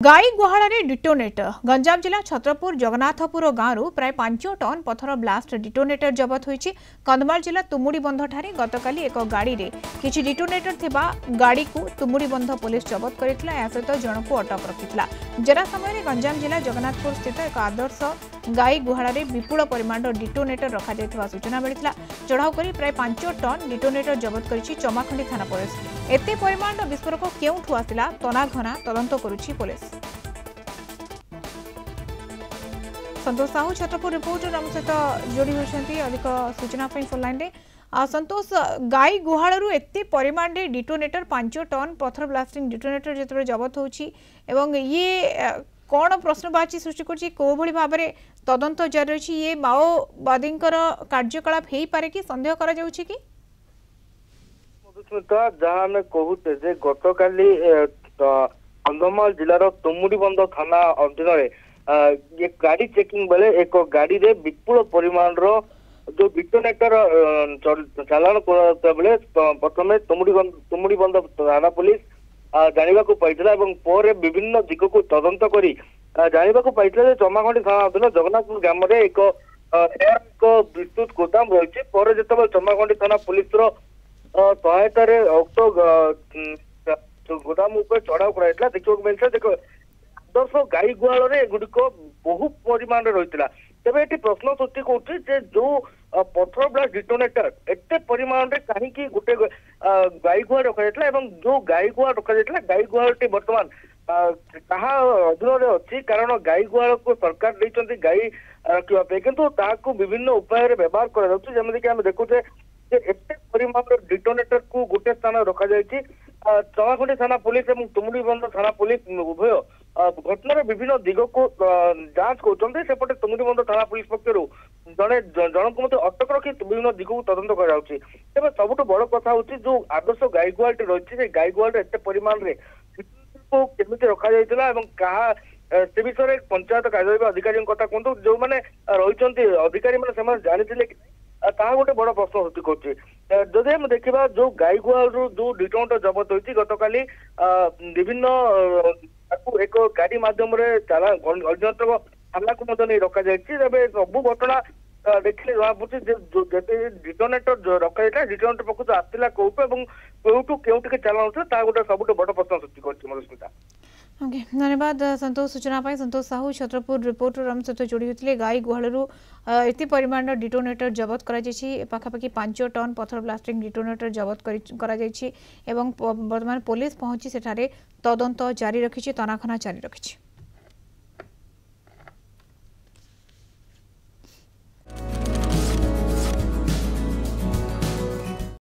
गाई गुहाड़े डिटोनेटर गंजाम जिला छत्रपुर जगन्नाथपुर गांव प्राय 5 टन पथर ब्लास्ट डिटोनेटर जबत होईछि। कंधमाल जिला तुमुड़ीबंध ठारे गतकाली एक गाड़ी रे किछि डिटोनेटर थिबा गाड़ी को तुमुड़ीबंध पुलिस जबत करितला। या सहित जनक अटक रखितला। जेरा समय गंजाम जिला जगन्नाथपुर स्थित एक आदर्श गाई गुहाड़े विपुल परिमाण डिटोनेटर रखा जायथिबा सूचना मिलितला। चढ़ाऊ करी प्राय 5 टन डिटोनेटर जबत करिछि चमाखंडी थाना पुलिस। एते परिमाण विस्फोरक केउठु आसिला तनाघना तदंत करुछि पुलिस। संतोष साहू छत्रपुर रिपोर्टर आम सहित जोड़ी होती अधिक सूचना फोन लाइन रे। संतोष, गाई गुहाड़ू एत परिमाण रे डिटोनेटर 5 टन पथर ब्लास्टिंग डिटोनेटर जो जबत होची एवं ये कौन प्रश्नवाची सृष्टि कर भाव में तदंत जारी रही ये माओवादी कार्यकलाप हो पारे कि संदेह करा जाउछि कि मधुस्मिता जहाँ आम कहूचे गतकाली कंधमाल जिलार तुमुड़ीबंध थाना अधीन ये गाड़ी चेकिंग बेले एक गाड़ी रे विपुल परिमाण जो डिटोनेटर चालान बेले प्रथम तुमुड़ीबंध थाना पुलिस जानिबा को पाइथिला एवं पर विभिन्न दिग को तदंत करी जानिबा को पाइथिला चमाखंडी थाना अधीन जगन्नाथपुर ग्राम रे एक विद्युत गोदाम रही पर जिते चमाखंडी थाना पुलिस सहायतार उक्त गोदाम उपर चढ़ाऊ कराइला देखा मिलता देख आदर्श गाई गुहाल एगुड़िक बहु परिमाण रही तेज ये प्रश्न सृष्टि कर जो पथर ब्लास्ट डिटोनेटर एत परिमाण में कहीं गोटे गाई गुहा रखा जाता जो गाई गुहा रखा जाता गाई गुहाटी बर्तमान कहा अधीन अच्छी कारण गाई गुहाल को सरकार देती गाई रखापी किंतु ताकू विभिन्न उपाय व्यवहार करमती देखुचे एत परिमाण डिटोनेटर को गोटे स्थान रखा जाए। चमाखंडी थाना पुलिस और तुमुड़ीबंध थाना पुलिस उभय घटनार विभिन्न दिग को जांच करपटे तुमुड़ीबंध थाना पुलिस पक्षर जन को मत अटक रखी विभिन्न दिग को तदंत कराई। तेज सबुठ बड़ कथा हूँ जो आदर्श गाई गुहाटी रही गाई गुहाल एत परिमाण में को केमी रखा जाइला क्या से विषय पंचायत कार्यवाही अधिकारी कथा कहतु जो मैंने रही अधिकारी मैंने जानी ता गोटे बड़ प्रश्न सृष्टि कर हम देखा जो गाई गुहाल जो डिटोनेटर जबत होती गतकाली विभिन्न एक गाड़ी मध्यम अज्ञात थाना को नहीं रखा जाए सबू घटना देखिए जहाँ पड़ी डिटोनेटर रखा जाए डिटोनेटर पक्ष आसला कौटू के चलाना गोटे सब बड़ प्रश्न सृष्टि कर मधुस्मिता। धन्यवाद संतोष सूचना पाई। संतोष साहू छत्रपुर रिपोर्टर आम सहित जोड़ी होते गाई गुहालू एत परिमाण डिटोनेटर जबत पाखापाखि 5 टन पथर ब्लास्टिंग डिटोनेटर जबत वर्तमान पुलिस पहुंची सेठारे तदंत जारी रखी तनाखना जारी रखी।